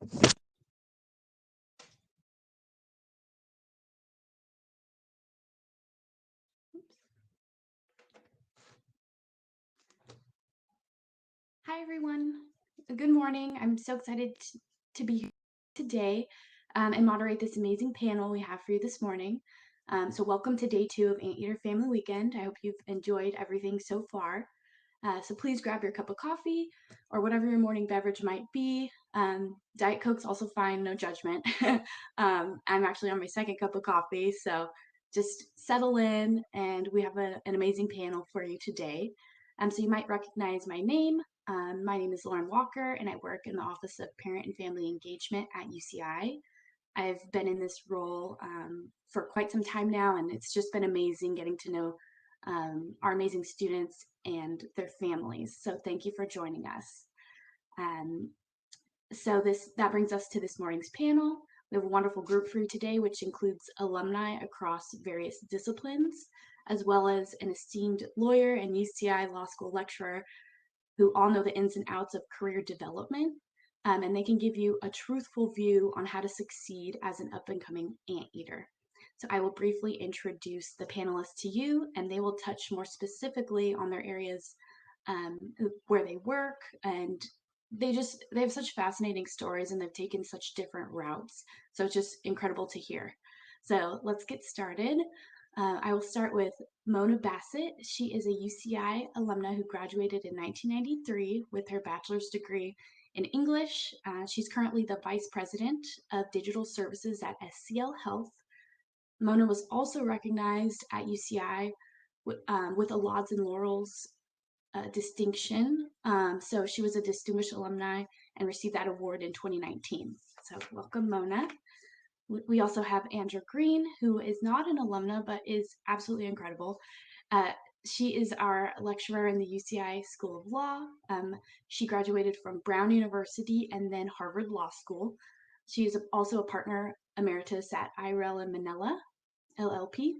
Hi, everyone. Good morning. I'm so excited to be here today and moderate this amazing panel we have for you this morning. So welcome to day 2 of Anteater Family Weekend. I hope you've enjoyed everything so far. So please grab your cup of coffee or whatever your morning beverage might be. Diet Coke's also fine, no judgment. I'm actually on my second cup of coffee, so just settle in, and we have an amazing panel for you today. So you might recognize my name. My name is Lauren Walker, and I work in the Office of Parent and Family Engagement at UCI. I've been in this role for quite some time now, and it's just been amazing getting to know our amazing students and their families. So thank you for joining us. So that brings us to this morning's panel. We have a wonderful group for you today, which includes alumni across various disciplines, as well as an esteemed lawyer and UCI Law School lecturer who all know the ins and outs of career development, and they can give you a truthful view on how to succeed as an up-and-coming anteater. So I will briefly introduce the panelists to you, and they will touch more specifically on their areas where they work, and they have such fascinating stories, and they've taken such different routes. So it's just incredible to hear. So let's get started. I will start with Mona Bassett. She is a UCI alumna who graduated in 1993 with her bachelor's degree in English. She's currently the Vice President of Digital Services at SCL Health. Mona was also recognized at UCI with a Lauds and Laurels distinction. So she was a distinguished alumni and received that award in 2019. So welcome, Mona. We also have Andrea Green, who is not an alumna, but is absolutely incredible. She is our lecturer in the UCI School of Law. She graduated from Brown University and then Harvard Law School. She is also a partner emeritus at IRL and Manila, LLP.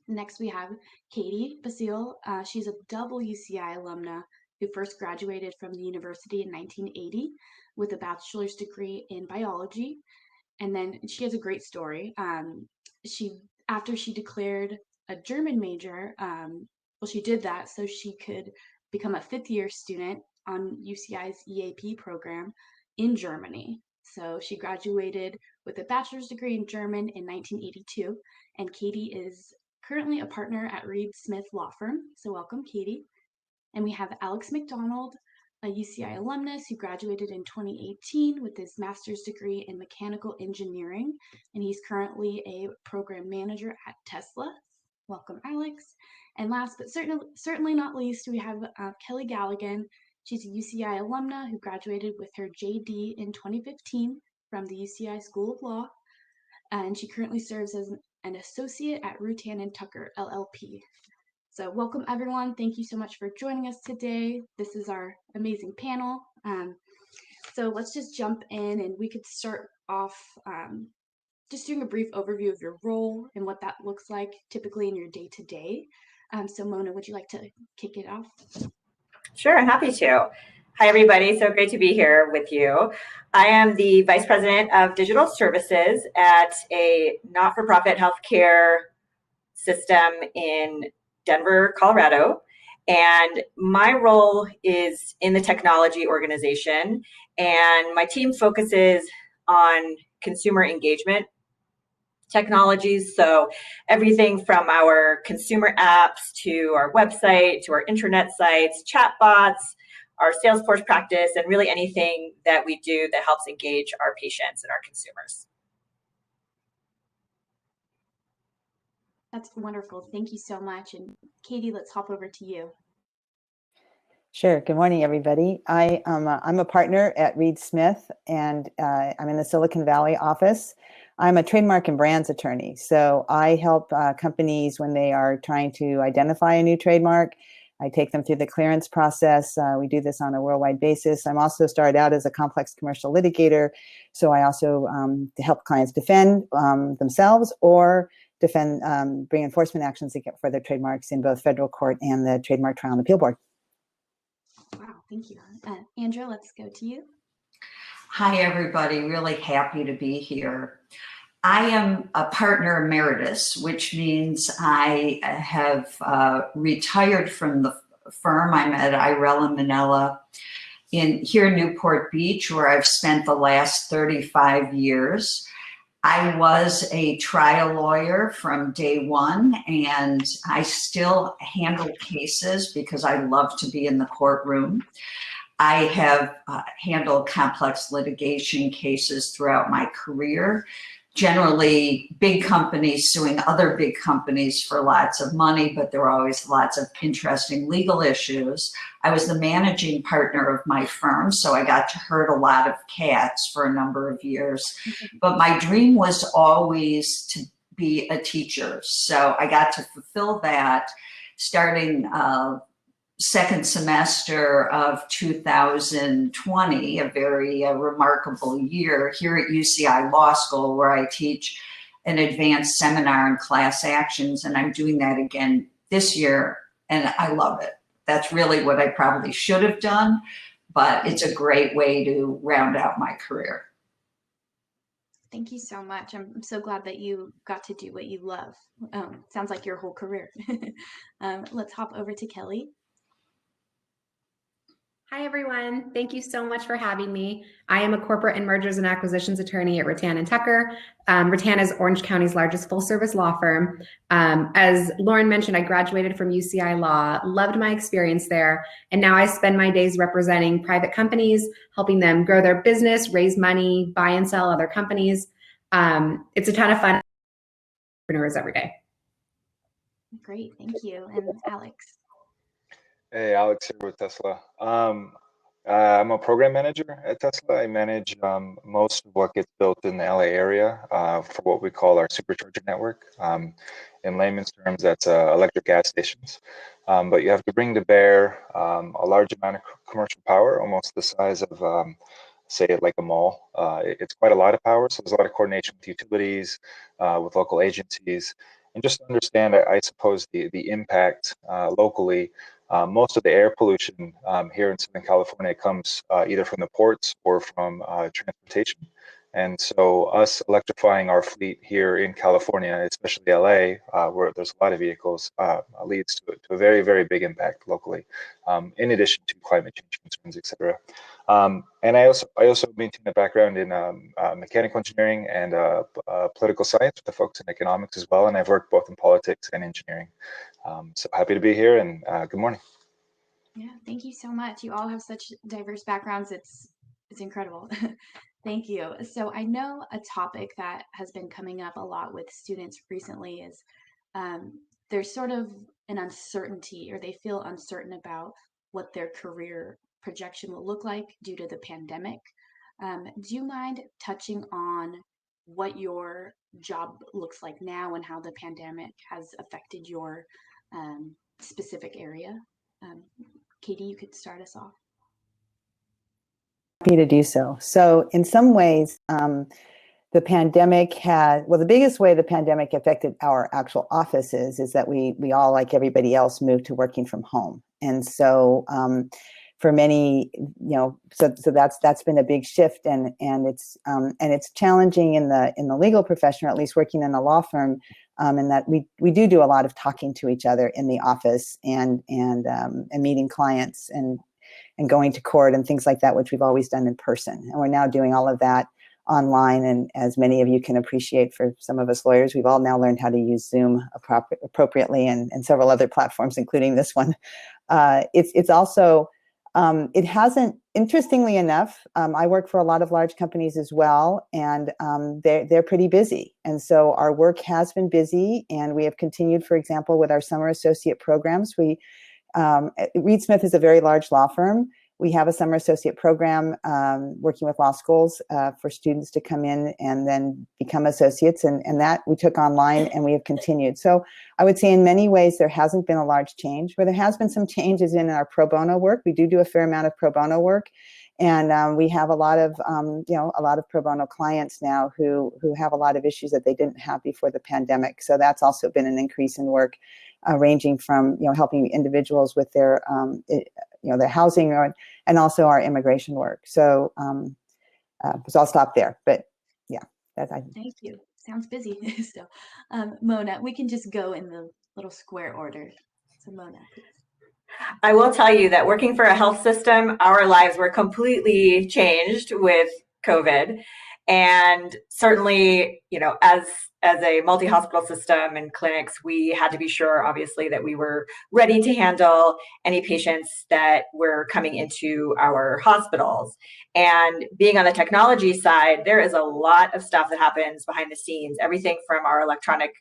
Next, we have Katie Basile. She's a double UCI alumna who first graduated from the university in 1980 with a bachelor's degree in biology. And then she has a great story. After she declared a German major, well, she did that so she could become a 5th-year student on UCI's EAP program in Germany. So she graduated with a bachelor's degree in German in 1982, and Katie is currently a partner at Reed Smith Law Firm. So welcome, Katie. And we have Alex McDonald, a UCI alumnus who graduated in 2018 with his master's degree in mechanical engineering, and he's currently a program manager at Tesla. Welcome, Alex. And last but certainly not least, we have Kelly Galligan. She's a UCI alumna who graduated with her JD in 2015 from the UCI School of Law, and she currently serves as an associate at Rutan and Tucker, LLP. So welcome, everyone. Thank you so much for joining us today. This is our amazing panel. So let's just jump in, and we could start off just doing a brief overview of your role and what that looks like typically in your day-to-day. So Mona, would you like to kick it off? Sure, happy to. Hi, everybody. So great to be here with you. I am the Vice President of Digital Services at a not-for-profit healthcare system in Denver, Colorado. And my role is in the technology organization, and my team focuses on consumer engagement technologies. So everything from our consumer apps to our website, to our intranet sites, chatbots, our Salesforce practice, and really anything that we do that helps engage our patients and our consumers. That's wonderful. Thank you so much. And Katie, let's hop over to you. Sure. Good morning, everybody. I'm a partner at Reed Smith, and I'm in the Silicon Valley office. I'm a trademark and brands attorney, so I help companies when they are trying to identify a new trademark. I take them through the clearance process. We do this on a worldwide basis. I'm also started out as a complex commercial litigator, so I also help clients defend themselves or bring enforcement actions for their trademarks in both federal court and the Trademark Trial and Appeal Board. Wow, thank you. Andrea, let's go to you. Hi, everybody. Really happy to be here. I am a partner emeritus, which means I have retired from the firm. I'm at Irella Manella here in Newport Beach, where I've spent the last 35 years. I was a trial lawyer from day one, and I still handle cases because I love to be in the courtroom. I have handled complex litigation cases throughout my career, generally big companies suing other big companies for lots of money, but there are always lots of interesting legal issues. I was the managing partner of my firm, so I got to herd a lot of cats for a number of years. But my dream was always to be a teacher. So I got to fulfill that starting second semester of 2020, a very remarkable year here at UCI Law School, where I teach an advanced seminar in class actions. And I'm doing that again this year, and I love it. That's really what I probably should have done, but it's a great way to round out my career. Thank you so much. I'm so glad that you got to do what you love. Sounds like your whole career. Let's hop over to Kelly. Hi, everyone. Thank you so much for having me. I am a corporate and mergers and acquisitions attorney at Rattan and Tucker. Rattan is Orange County's largest full-service law firm. As Lauren mentioned, I graduated from UCI Law, loved my experience there, and now I spend my days representing private companies, helping them grow their business, raise money, buy and sell other companies. It's a ton of fun. Entrepreneurs every day. Great, thank you. And Alex. Hey, Alex here with Tesla. I'm a program manager at Tesla. I manage most of what gets built in the LA area for what we call our supercharger network. In layman's terms, that's electric gas stations. But you have to bring to bear a large amount of commercial power, almost the size of, say, like a mall. It's quite a lot of power, so there's a lot of coordination with utilities, with local agencies, and just to understand, I suppose, the impact locally. Most of the air pollution here in Southern California comes either from the ports or from transportation. And so us electrifying our fleet here in California, especially LA, where there's a lot of vehicles, leads to a very, very big impact locally, in addition to climate change concerns, et cetera. And I also maintain a background in mechanical engineering and political science with the folks in economics as well. And I've worked both in politics and engineering. So happy to be here, and good morning. Yeah, thank you so much. You all have such diverse backgrounds. It's incredible. Thank you. So I know a topic that has been coming up a lot with students recently is there's sort of an uncertainty, or they feel uncertain about what their career projection will look like due to the pandemic. Do you mind touching on what your job looks like now and how the pandemic has affected your specific area? Katie, you could start us off. Happy to do so. So in some ways, the pandemic the biggest way the pandemic affected our actual offices is that we all, like everybody else, moved to working from home. And so for many, so that's been a big shift, and it's challenging in the legal profession, or at least working in a law firm, in that we do a lot of talking to each other in the office and meeting clients and going to court and things like that, which we've always done in person. And we're now doing all of that online. And as many of you can appreciate, for some of us lawyers, we've all now learned how to use Zoom appropriately and several other platforms, including this one. It's also, it hasn't, interestingly enough, I work for a lot of large companies as well, and they're pretty busy. And so our work has been busy, and we have continued, for example, with our summer associate programs. Reed Smith is a very large law firm. We have a summer associate program working with law schools for students to come in and then become associates, and that we took online, and we have continued. So I would say in many ways there hasn't been a large change. Where there has been some changes in our pro bono work. We do a fair amount of pro bono work, and we have a lot of pro bono clients now who have a lot of issues that they didn't have before the pandemic. So that's also been an increase in work, ranging from helping individuals with their housing, and also our immigration work. So So I'll stop there. But yeah, Thank you. Sounds busy still. Mona, we can just go in the little square order. So Mona, please. I will tell you that working for a health system, our lives were completely changed with COVID. And certainly, as a multi-hospital system and clinics, we had to be sure, obviously, that we were ready to handle any patients that were coming into our hospitals. And being on the technology side, there is a lot of stuff that happens behind the scenes, everything from our electronic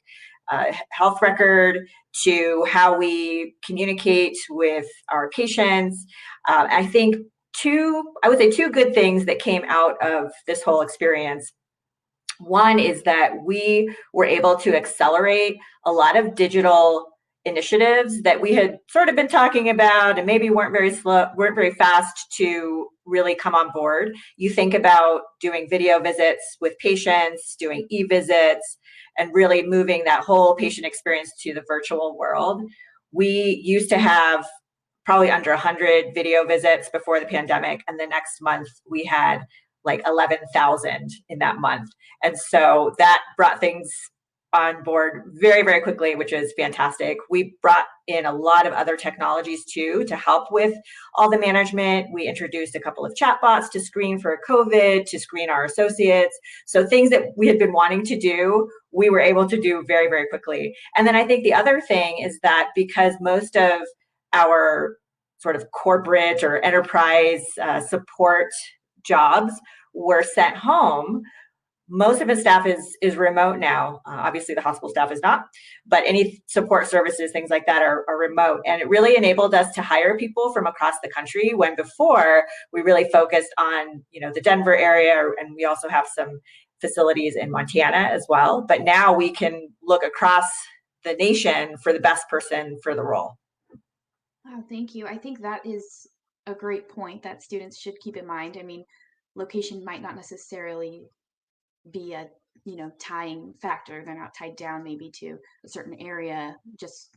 health record to how we communicate with our patients. I think I would say two good things that came out of this whole experience. One is that we were able to accelerate a lot of digital initiatives that we had sort of been talking about and maybe weren't very fast to really come on board. You think about doing video visits with patients, doing e-visits, and really moving that whole patient experience to the virtual world. We used to have probably under 100 video visits before the pandemic, and the next month we had like 11,000 in that month. And so that brought things on board very, very quickly, which is fantastic. We brought in a lot of other technologies too to help with all the management. We introduced a couple of chatbots to screen for COVID, to screen our associates. So things that we had been wanting to do, we were able to do very, very quickly. And then I think the other thing is that because most of our sort of corporate or enterprise support jobs were sent home, most of the staff is remote now. Obviously, the hospital staff is not, but any support services, things like that are remote. And it really enabled us to hire people from across the country when before we really focused on, the Denver area, and we also have some facilities in Montana as well. But now we can look across the nation for the best person for the role. Wow, thank you. I think that is a great point that students should keep in mind. I mean, location might not necessarily be a tying factor. They're not tied down maybe to a certain area just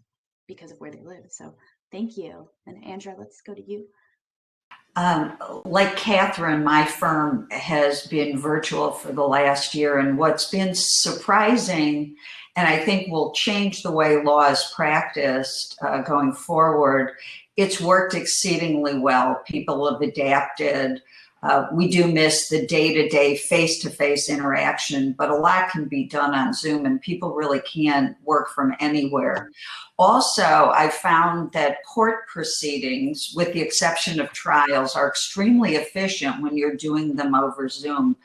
because of where they live. So thank you. And Andrea, let's go to you. Like Catherine, my firm has been virtual for the last year, and what's been surprising, and I think will change the way law is practiced going forward, it's worked exceedingly well. People have adapted. We do miss the day-to-day face-to-face interaction, but a lot can be done on Zoom, and people really can work from anywhere. Also, I found that court proceedings, with the exception of trials, are extremely efficient when you're doing them over Zoom.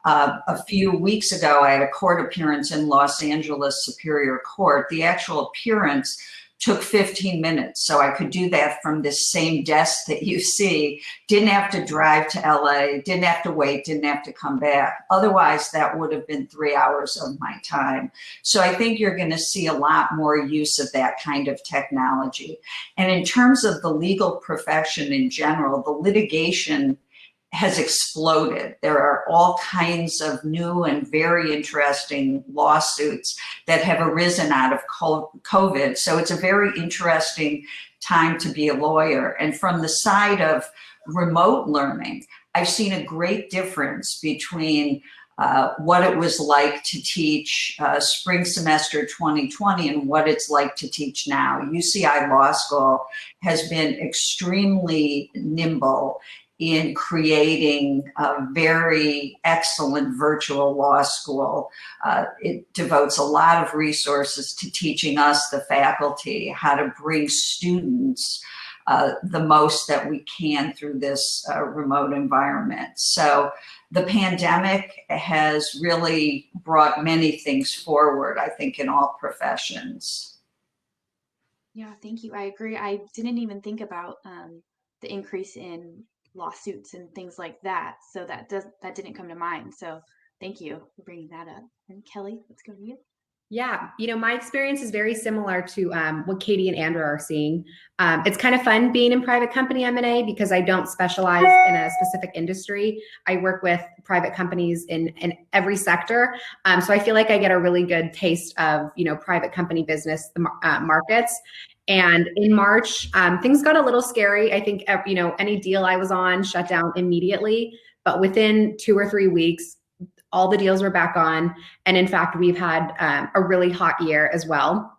A few weeks ago, I had a court appearance in Los Angeles Superior Court. The actual appearance took 15 minutes. So I could do that from this same desk that you see. Didn't have to drive to LA, didn't have to wait, didn't have to come back. Otherwise, that would have been 3 hours of my time. So I think you're going to see a lot more use of that kind of technology. And in terms of the legal profession in general, the litigation has exploded. There are all kinds of new and very interesting lawsuits that have arisen out of COVID. So it's a very interesting time to be a lawyer. And from the side of remote learning, I've seen a great difference between what it was like to teach spring semester 2020 and what it's like to teach now. UCI Law School has been extremely nimble in creating a very excellent virtual law school. It devotes a lot of resources to teaching us, the faculty, how to bring students the most that we can through this remote environment. So the pandemic has really brought many things forward, I think, in all professions. Yeah, thank you. I agree. I didn't even think about the increase in lawsuits and things like that. So that didn't come to mind. So thank you for bringing that up. And Kelly, let's go to you. Yeah, my experience is very similar to what Katie and Andrew are seeing. It's kind of fun being in private company M&A because I don't specialize in a specific industry. I work with private companies in every sector. So I feel like I get a really good taste of, private company business markets. And in March, things got a little scary. I think, any deal I was on shut down immediately. but within 2 or 3 weeks, all the deals were back on. And in fact, we've had a really hot year as well.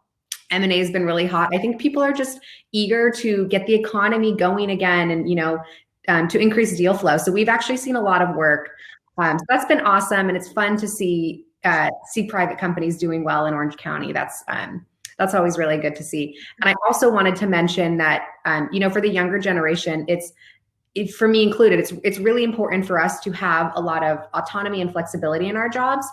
M&A has been really hot. I think people are just eager to get the economy going again and, to increase deal flow. So we've actually seen a lot of work. So that's been awesome. And it's fun to see private companies doing well in Orange County. That's always really good to see. And I also wanted to mention that, for the younger generation, for me included, it's really important for us to have a lot of autonomy and flexibility in our jobs.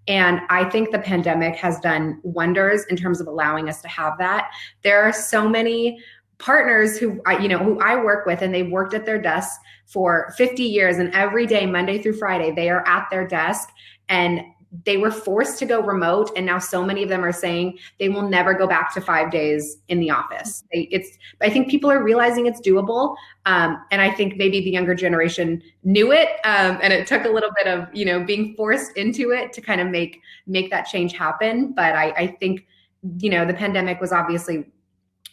And I think the pandemic has done wonders in terms of allowing us to have that. There are so many partners who I work with, and they've worked at their desks for 50 years, and every day, Monday through Friday, they are at their desk, and they were forced to go remote. And now so many of them are saying they will never go back to 5 days in the office. I think people are realizing it's doable. And I think maybe the younger generation knew it. And it took a little bit of, being forced into it to kind of make that change happen. But I think, the pandemic was obviously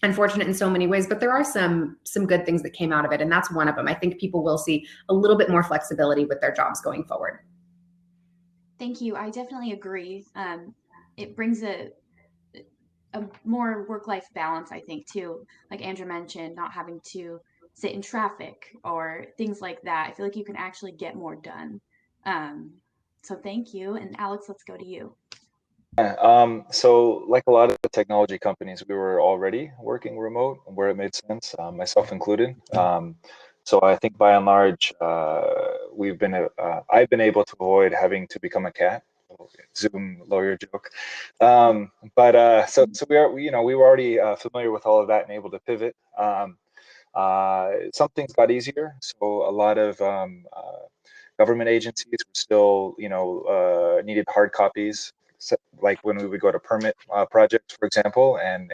unfortunate in so many ways, but there are some good things that came out of it. And that's one of them. I think people will see a little bit more flexibility with their jobs going forward. Thank you. I definitely agree. It brings a more work-life balance, I think, too. Like Andrew mentioned, not having to sit in traffic or things like that. I feel like you can actually get more done. So thank you. And Alex, let's go to you. So like a lot of the technology companies, we were already working remote where it made sense, myself included. So I think by and large, I've been able to avoid having to become a cat. Zoom lawyer joke. So we were already familiar with all of that and able to pivot. Some things got easier. So a lot of government agencies were still, needed hard copies, like when we would go to permit projects, for example, and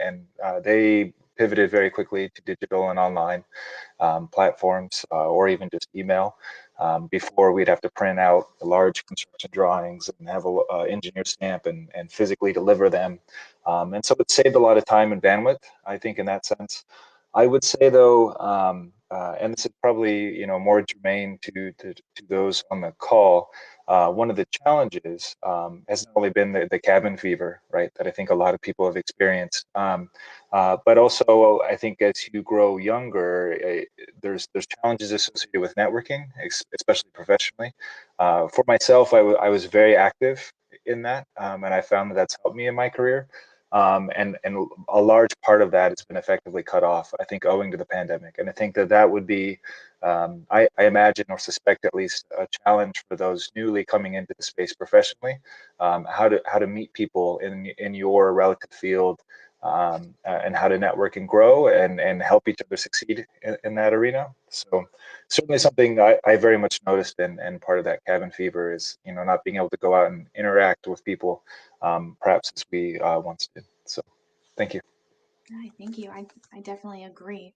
they pivoted very quickly to digital and online platforms, or even just email. Before, we'd have to print out the large construction drawings and have an engineer stamp and physically deliver them. And so it saved a lot of time and bandwidth, I think, in that sense. I would say, though, and this is probably more germane to those on the call. One of the challenges has not only been the cabin fever, right, that I think a lot of people have experienced, but also I think as you grow younger, there's challenges associated with networking, especially professionally. For myself, I was very active in that, and I found that that's helped me in my career. And a large part of that has been effectively cut off, I think, owing to the pandemic. And I think that would be, I imagine or suspect at least, a challenge for those newly coming into the space professionally, how to meet people in your relative field, and how to network and grow and help each other succeed in that arena. So certainly something I very much noticed, and part of that cabin fever is not being able to go out and interact with people, perhaps as we once did. So thank you. Thank you. I definitely agree.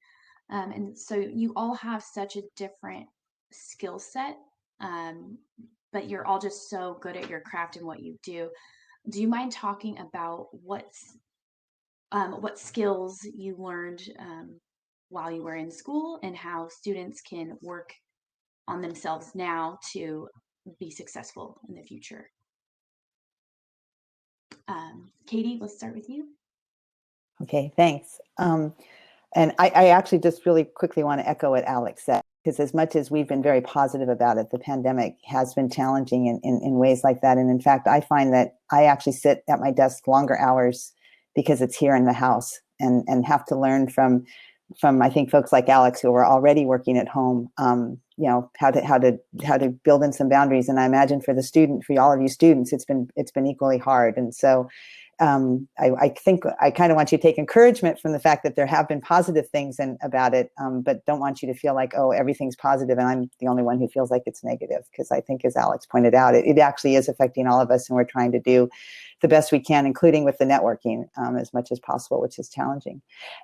And so you all have such a different skill set, but you're all just so good at your craft and what you do. Do you mind talking about what skills you learned while you were in school, and how students can work on themselves now to be successful in the future? Katie, let's start with you. Okay, thanks. And I actually just really quickly want to echo what Alex said, because as much as we've been very positive about it, the pandemic has been challenging in ways like that. And in fact, I find that I actually sit at my desk longer hours because it's here in the house, and have to learn from I think folks like Alex who are already working at home, how to build in some boundaries. And I imagine for all of you students, it's been equally hard. And so I think I kind of want you to take encouragement from the fact that there have been positive things about it, but don't want you to feel like, oh, everything's positive and I'm the only one who feels like it's negative. Because I think, as Alex pointed out, it actually is affecting all of us, and we're trying to do the best we can, including with the networking, as much as possible, which is challenging.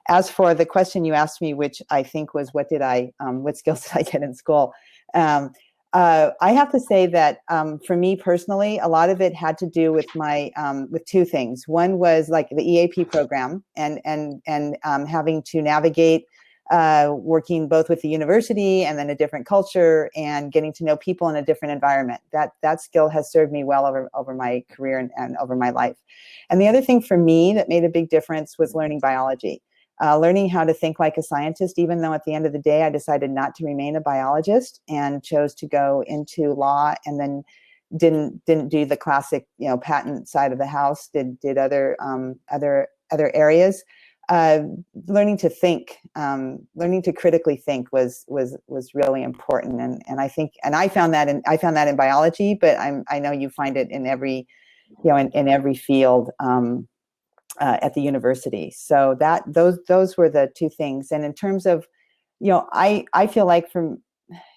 As for the question you asked me, which I think was, what skills did I get in school? I have to say that for me personally, a lot of it had to do with with two things. One was like the EAP program and having to navigate working both with the university and then a different culture and getting to know people in a different environment. That skill has served me well over my career and over my life. And the other thing for me that made a big difference was learning biology. Learning how to think like a scientist, even though at the end of the day, I decided not to remain a biologist and chose to go into law, and then didn't do the classic, patent side of the house, did other areas. Learning to think, learning to critically think was really important, and I think, and I found that in biology, but I know you find it in every, in every field at the university. So those were the two things. And in terms of, I feel like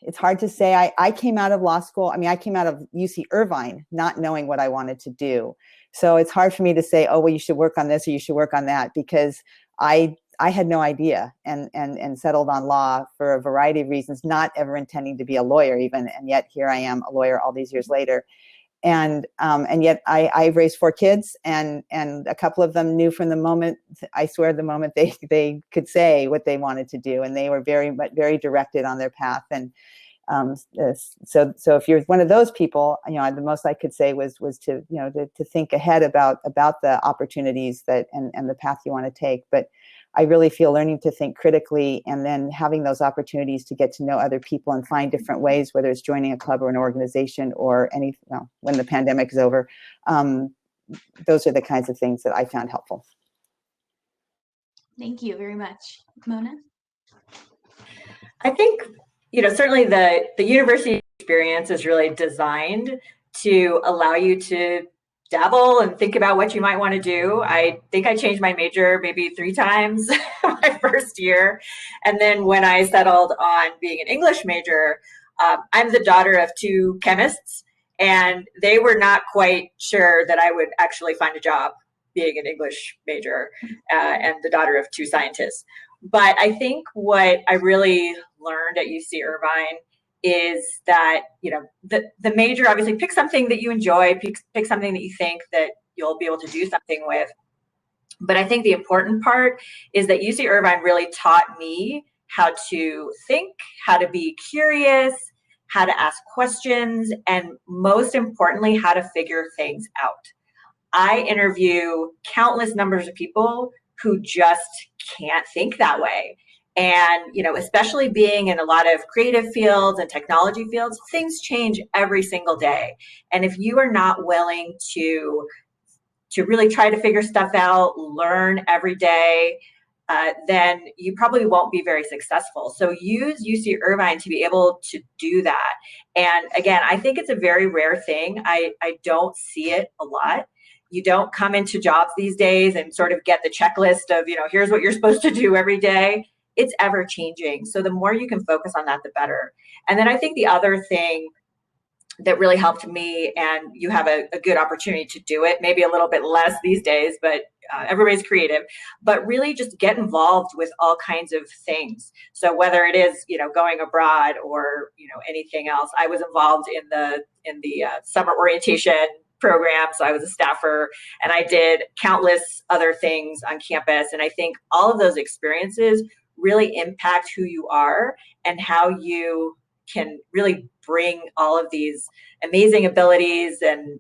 it's hard to say. I came out of law school. I mean, I came out of UC Irvine not knowing what I wanted to do. So it's hard for me to say, oh, well, you should work on this or you should work on that, because I had no idea, and settled on law for a variety of reasons, not ever intending to be a lawyer even. And yet here I am, a lawyer all these years later. And yet I've raised 4 kids, and a couple of them knew from the moment, I swear, the moment they could say what they wanted to do, and they were very directed on their path. And so if you're one of those people, the most I could say was to to think ahead about the opportunities and the path you want to take. But I really feel learning to think critically, and then having those opportunities to get to know other people and find different ways, whether it's joining a club or an organization or when the pandemic is over, those are the kinds of things that I found helpful. Thank you very much. Mona? I think, certainly the university experience is really designed to allow you to dabble and think about what you might want to do. I think I changed my major maybe 3 times my first year. And then when I settled on being an English major, I'm the daughter of 2 chemists, and they were not quite sure that I would actually find a job being an English major, and the daughter of 2 scientists. But I think what I really learned at UC Irvine is that, the major, obviously pick something that you enjoy, pick something that you think that you'll be able to do something with. But I think the important part is that UC Irvine really taught me how to think, how to be curious, how to ask questions, and most importantly, how to figure things out. I interview countless numbers of people who just can't think that way. And, especially being in a lot of creative fields and technology fields, things change every single day. And if you are not willing to really try to figure stuff out, learn every day, then you probably won't be very successful. So use UC Irvine to be able to do that. And again, I think it's a very rare thing. I don't see it a lot. You don't come into jobs these days and sort of get the checklist of, here's what you're supposed to do every day. It's ever changing. So the more you can focus on that, the better. And then I think the other thing that really helped me, and you have a good opportunity to do it, maybe a little bit less these days, but everybody's creative, but really just get involved with all kinds of things. So whether it is, going abroad or, anything else. I was involved in the summer orientation program. So I was a staffer, and I did countless other things on campus. And I think all of those experiences really impact who you are and how you can really bring all of these amazing abilities and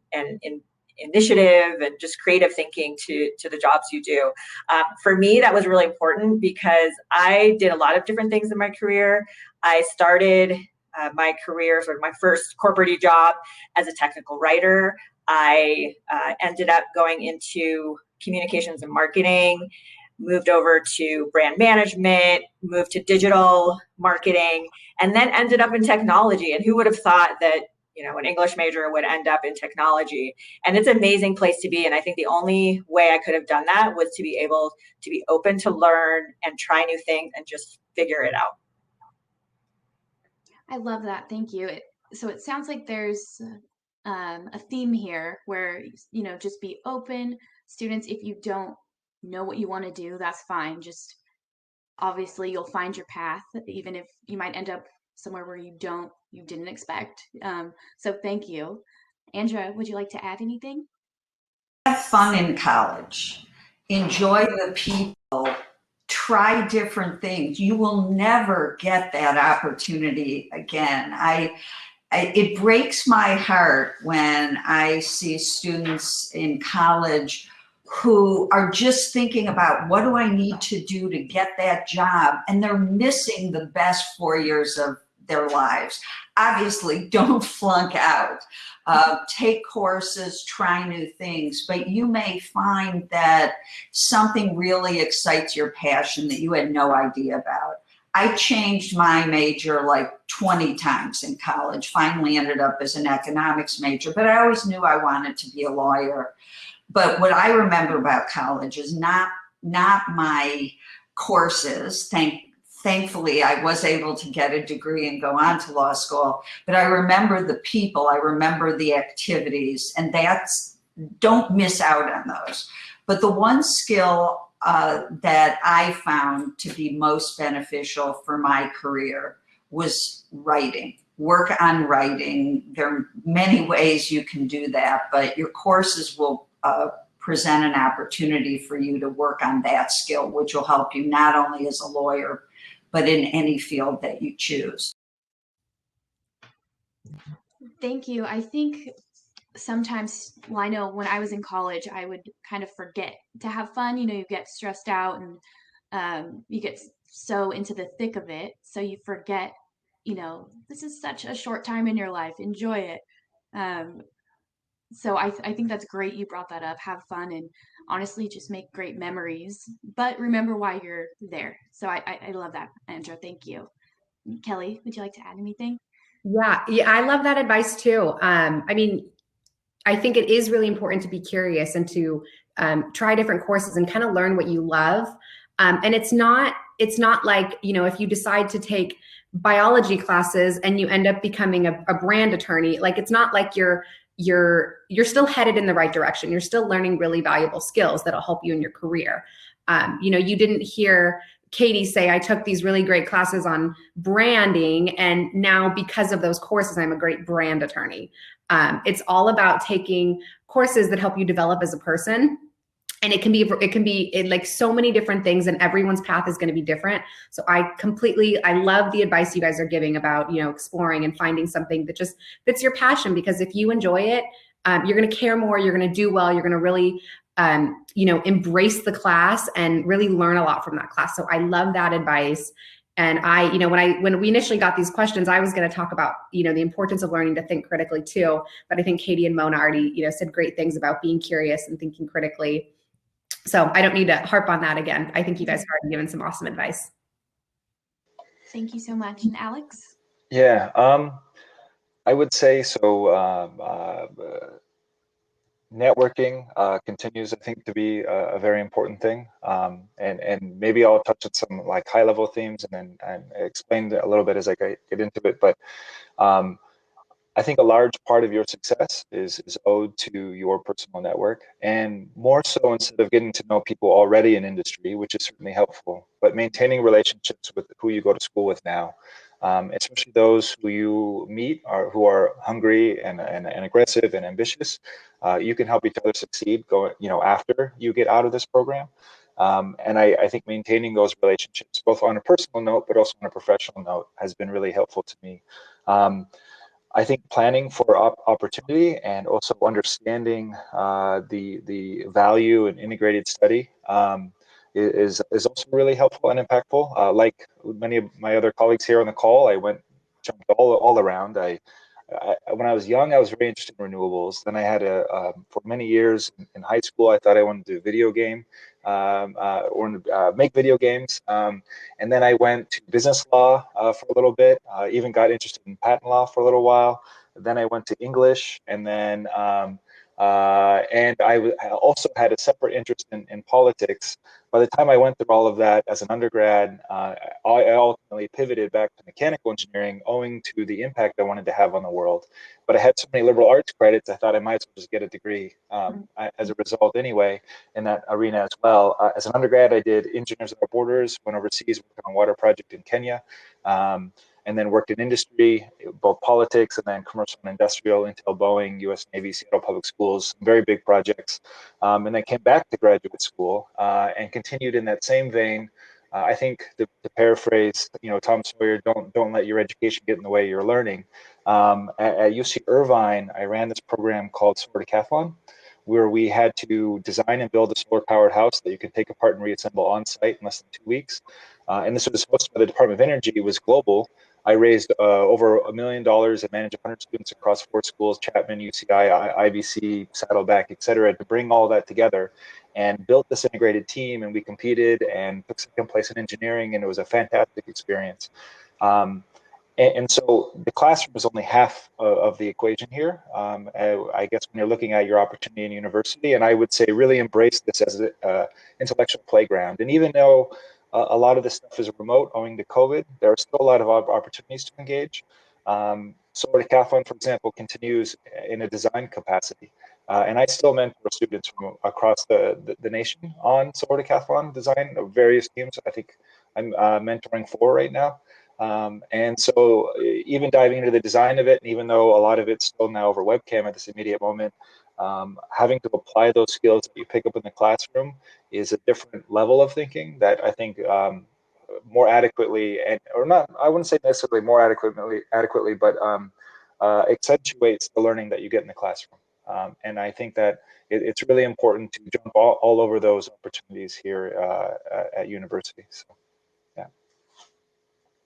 initiative and just creative thinking to the jobs you do. For me, that was really important because I did a lot of different things in my career. I started my career, sort of my first corporate job, as a technical writer. I ended up going into communications and marketing, moved over to brand management, moved to digital marketing, and then ended up in technology. And who would have thought that, an English major would end up in technology? And it's an amazing place to be. And I think the only way I could have done that was to be able to be open to learn and try new things and just figure it out. I love that. Thank you. So it sounds like there's a theme here where, just be open. Students, if you don't know what you want to do, that's fine. Just obviously you'll find your path, even if you might end up somewhere where you didn't expect. So thank you. Andrea, would you like to add anything? Have fun in college. Enjoy the people. try different things. You will never get that opportunity again. It breaks my heart when I see students in college who are just thinking about what do I need to do to get that job, and they're missing the best 4 years of their lives. Obviously, don't flunk out. Take courses, try new things, but you may find that something really excites your passion that you had no idea about. I changed my major like 20 times in college, finally ended up as an economics major, but I always knew I wanted to be a lawyer. But what I remember about college is not my courses. Thankfully, I was able to get a degree and go on to law school, but I remember the people, I remember the activities, and don't miss out on those. But the one skill that I found to be most beneficial for my career was writing. Work on writing. There are many ways you can do that, but your courses will present an opportunity for you to work on that skill, which will help you not only as a lawyer, but in any field that you choose. Thank you. I think sometimes, well, I know when I was in college, I would kind of forget to have fun. You get stressed out and you get so into the thick of it. So you forget, this is such a short time in your life. Enjoy it. Um, so I think that's great you brought that up. Have fun and honestly just make great memories, but remember why you're there. So I love that, Andrew. Thank you. Kelly, would you like to add anything? Yeah, I love that advice too. I mean, I think it is really important to be curious and to try different courses and kind of learn what you love. And it's not like, if you decide to take biology classes and you end up becoming a brand attorney, like it's not like you're still headed in the right direction. You're still learning really valuable skills that'll help you in your career. You didn't hear Katie say, I took these really great classes on branding, and now because of those courses, I'm a great brand attorney. It's all about taking courses that help you develop as a person. And it can be like so many different things, and everyone's path is going to be different. So I love the advice you guys are giving about, exploring and finding something that just fits your passion, because if you enjoy it, you're going to care more, you're going to do well, you're going to really, embrace the class and really learn a lot from that class. So I love that advice. And when we initially got these questions, I was going to talk about, the importance of learning to think critically too. But I think Katie and Mona already, said great things about being curious and thinking critically. So I don't need to harp on that again. I think you guys have already given some awesome advice. Thank you so much. And Alex? Yeah, I would say so. Networking continues, I think, to be a very important thing, and maybe I'll touch on some like high level themes and explain a little bit as I get into it. But I think a large part of your success is owed to your personal network, and more so instead of getting to know people already in industry, which is certainly helpful, but maintaining relationships with who you go to school with now. Especially those who you meet who are hungry and aggressive and ambitious. You can help each other succeed after you get out of this program. And I think maintaining those relationships, both on a personal note, but also on a professional note, has been really helpful to me. I think planning for opportunity and also understanding the value in integrated study is also really helpful and impactful. Like many of my other colleagues here on the call, I jumped all around. When I was young, I was very interested in renewables. Then I had for many years in high school, I thought I wanted to do video game or make video games. And then I went to business law for a little bit, even got interested in patent law for a little while. Then I went to English, and then and I also had a separate interest in politics. By the time I went through all of that as an undergrad, I ultimately pivoted back to mechanical engineering, owing to the impact I wanted to have on the world. But I had so many liberal arts credits, I thought I might as well just get a degree as a result anyway in that arena as well. As an undergrad, I did Engineers Without Borders, went overseas, worked on a water project in Kenya. And then worked in industry, both politics and then commercial and industrial, Intel, Boeing, U.S. Navy, Seattle Public Schools, very big projects. And then came back to graduate school and continued in that same vein I think to paraphrase, Tom Sawyer, don't let your education get in the way of your learning. At UC Irvine, I ran this program called Solar Decathlon, where we had to design and build a solar-powered house that you could take apart and reassemble on site in less than 2 weeks. And this was hosted by the Department of Energy. It was global. I raised over $1 million and managed 100 students across 4 schools: Chapman, UCI, IBC, Saddleback, et cetera, to bring all that together and built this integrated team. And we competed and took second place in engineering, and it was a fantastic experience. And so the classroom is only half of the equation here. I guess when you're looking at your opportunity in university, and I would say really embrace this as an intellectual playground. And even though a lot of this stuff is remote owing to COVID, there are still a lot of opportunities to engage. Solar Decathlon, for example, continues in a design capacity. And I still mentor students from across the nation on Solar Decathlon design of various teams. I think I'm mentoring 4 right now. And so even diving into the design of it, and even though a lot of it's still now over webcam at this immediate moment, having to apply those skills that you pick up in the classroom is a different level of thinking that I think more adequately, or not, I wouldn't say necessarily more adequately, but accentuates the learning that you get in the classroom. And I think that it's really important to jump all over those opportunities here at university. So.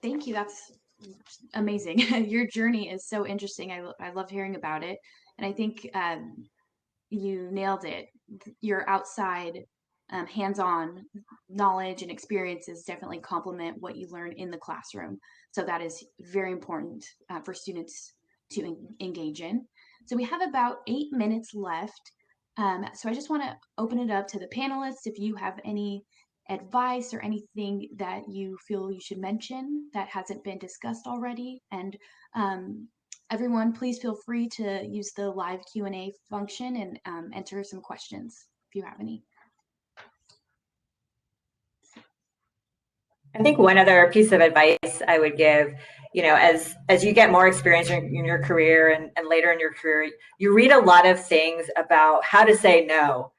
Thank you. That's amazing. Your journey is so interesting. I love hearing about it. And I think you nailed it. Your outside, hands-on knowledge and experiences definitely complement what you learn in the classroom. So that is very important for students to engage in. So we have about 8 minutes left. So I just want to open it up to the panelists. If you have any advice or anything that you feel you should mention that hasn't been discussed already. And everyone, please feel free to use the live Q&A function and enter some questions if you have any. I think one other piece of advice I would give, as you get more experience in your career and later in your career, you read a lot of things about how to say no.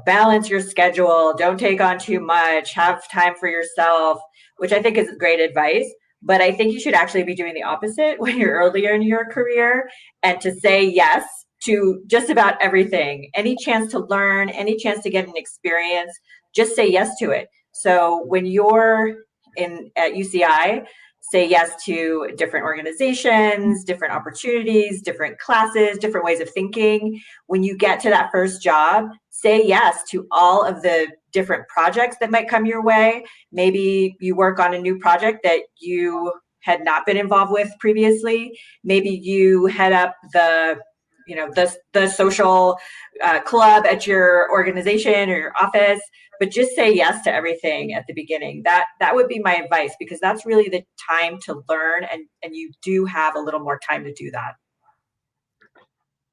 Balance your schedule, don't take on too much, have time for yourself, which I think is great advice. But I think you should actually be doing the opposite when you're earlier in your career, and to say yes to just about everything. Any chance to learn, any chance to get an experience, just say yes to it. So when you're at UCI, say yes to different organizations, different opportunities, different classes, different ways of thinking. When you get to that first job, say yes to all of the different projects that might come your way. Maybe you work on a new project that you had not been involved with previously. Maybe you head up the social club at your organization or your office, but just say yes to everything at the beginning. That would be my advice, because that's really the time to learn, and you do have a little more time to do that.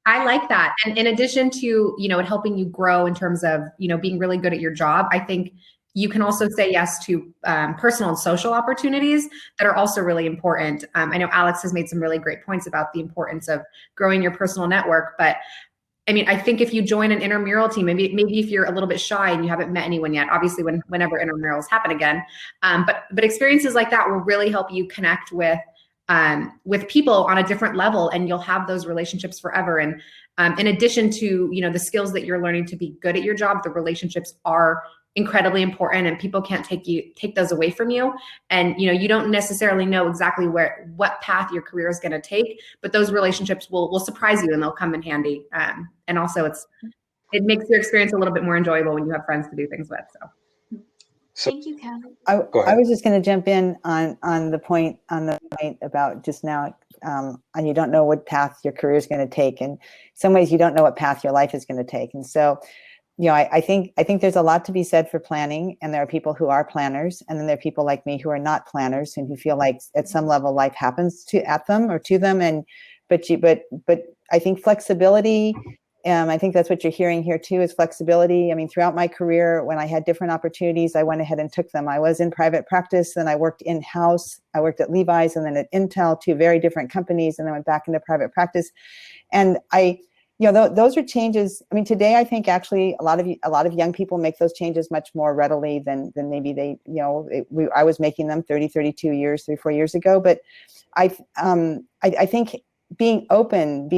I like that. And in addition to, it helping you grow in terms of, being really good at your job, I think you can also say yes to personal and social opportunities that are also really important. I know Alex has made some really great points about the importance of growing your personal network, but I think if you join an intramural team, maybe if you're a little bit shy and you haven't met anyone yet, obviously whenever intramurals happen again, but experiences like that will really help you connect with people on a different level, and you'll have those relationships forever. And in addition to the skills that you're learning to be good at your job, the relationships are incredibly important, and people can't take those away from you. And you don't necessarily know exactly what path your career is going to take, but those relationships will surprise you, and they'll come in handy. And also it makes your experience a little bit more enjoyable when you have friends to do things with. So Thank you, Kelly. I was just going to jump in on the point about just now, and you don't know what path your career is going to take. And in some ways, you don't know what path your life is going to take. And so, I think there's a lot to be said for planning, and there are people who are planners, and then there are people like me who are not planners and who feel like at some level life happens to them. And but I think flexibility. I think that's what you're hearing here too, is flexibility. Throughout my career, when I had different opportunities, I went ahead and took them. I was in private practice, then I worked in-house. I worked at Levi's and then at Intel, 2 very different companies, and then went back into private practice. And I those are changes. I mean, today I think actually a lot of young people make those changes much more readily than maybe they, I was making them 30, 32 years, 3, 4 years ago. But I think being open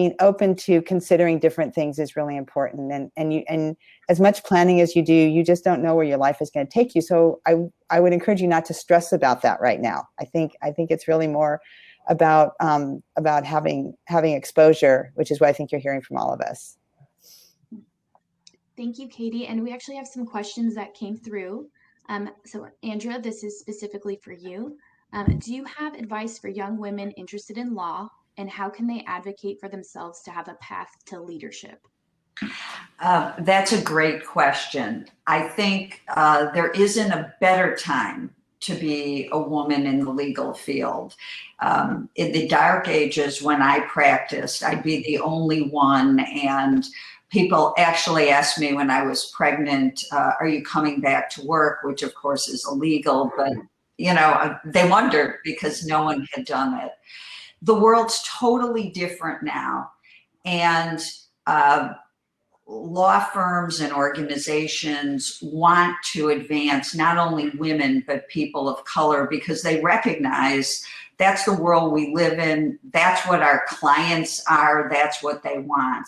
to considering different things is really important. And as much planning as you do, you just don't know where your life is going to take you. So I would encourage you not to stress about that right now. I think it's really more about having exposure, which is what I think you're hearing from all of us. Thank you, Katie. And we actually have some questions that came through. So Andrea, this is specifically for you. Do you have advice for young women interested in law, and how can they advocate for themselves to have a path to leadership? That's a great question. I think there isn't a better time to be a woman in the legal field. In the dark ages when I practiced, I'd be the only one, and people actually asked me when I was pregnant, are you coming back to work? Which of course is illegal, but they wondered because no one had done it. The world's totally different now. And law firms and organizations want to advance not only women, but people of color, because they recognize that's the world we live in. That's what our clients are. That's what they want.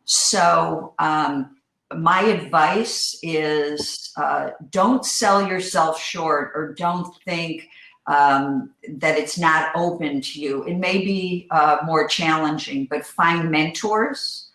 So my advice is don't sell yourself short, or don't think that it's not open to you. It may be more challenging, but find mentors.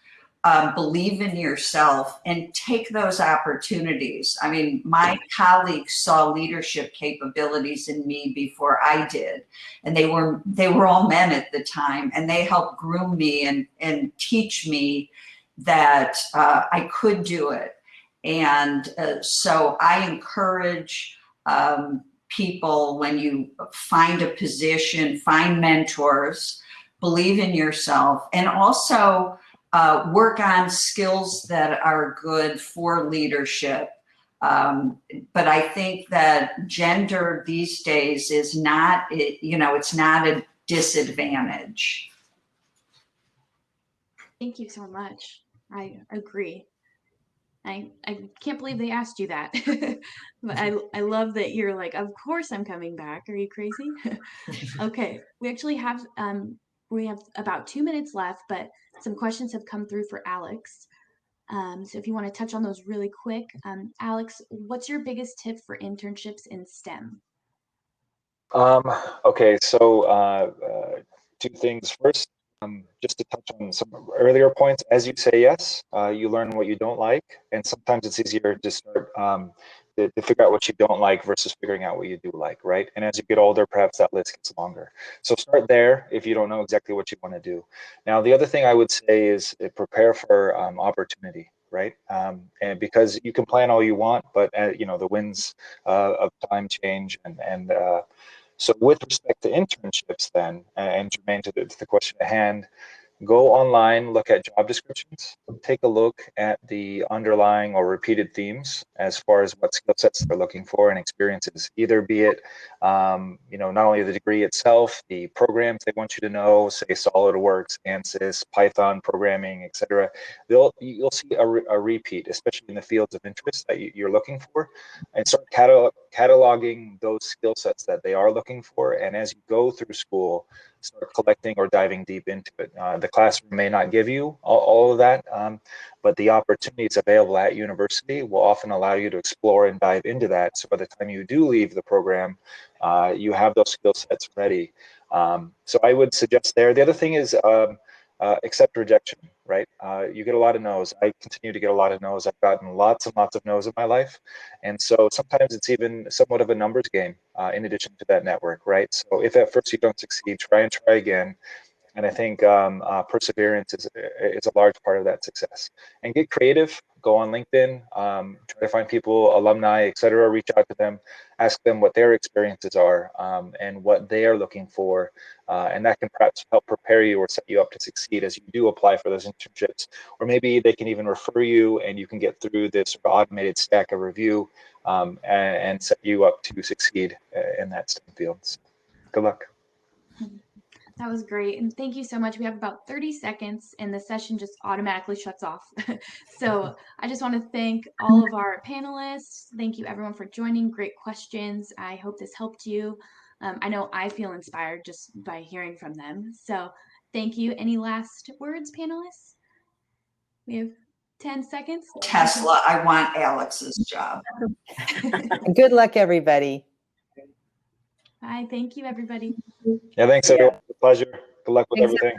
Believe in yourself and take those opportunities. I mean, my colleagues saw leadership capabilities in me before I did, and they were all men at the time, and they helped groom me and teach me that I could do it. And so I encourage people, when you find a position, find mentors, believe in yourself, and also work on skills that are good for leadership. But I think that gender these days is not, it's not a disadvantage. Thank you so much. I agree. I can't believe they asked you that. But I love that you're like, of course I'm coming back. Are you crazy? Okay, we actually have about 2 minutes left, but some questions have come through for Alex. So if you want to touch on those really quick, Alex, what's your biggest tip for internships in STEM? Okay, so 2 things. First, just to touch on some earlier points, as you say yes, you learn what you don't like, and sometimes it's easier to start to figure out what you don't like versus figuring out what you do like, right? And as you get older, perhaps that list gets longer. So start there if you don't know exactly what you want to do. Now, the other thing I would say is prepare for opportunity, right? And because you can plan all you want, but the winds of time change, and so with respect to internships then, and germane to the question at hand, go online, look at job descriptions, take a look at the underlying or repeated themes as far as what skill sets they're looking for and experiences, either be it, not only the degree itself, the programs they want you to know, say SolidWorks, ANSYS, Python programming, etc. You'll see a repeat, especially in the fields of interest that you're looking for, and start cataloging those skill sets that they are looking for. And as you go through school, start collecting or diving deep into it. The classroom may not give you all of that, but the opportunities available at university will often allow you to explore and dive into that. So by the time you do leave the program, you have those skill sets ready. So I would suggest there. The other thing is accept rejection, right? You get a lot of no's. I continue to get a lot of no's. I've gotten lots and lots of no's in my life. And so sometimes it's even somewhat of a numbers game in addition to that network, right? So if at first you don't succeed, try and try again. And I think perseverance is a large part of that success. And get creative. Go on LinkedIn, try to find people, alumni, et cetera, reach out to them, ask them what their experiences are and what they are looking for. And that can perhaps help prepare you or set you up to succeed as you do apply for those internships. Or maybe they can even refer you and you can get through this automated stack of review and set you up to succeed in that STEM field. So good luck. That was great. And thank you so much. We have about 30 seconds and the session just automatically shuts off. So I just want to thank all of our panelists. Thank you everyone for joining. Great questions. I hope this helped you. I know I feel inspired just by hearing from them. So thank you. Any last words, panelists? We have 10 seconds. Tesla, I want Alex's job. Good luck, everybody. Bye. Thank you, everybody. Yeah, thanks everyone. Pleasure. Good luck with Thanks, everything.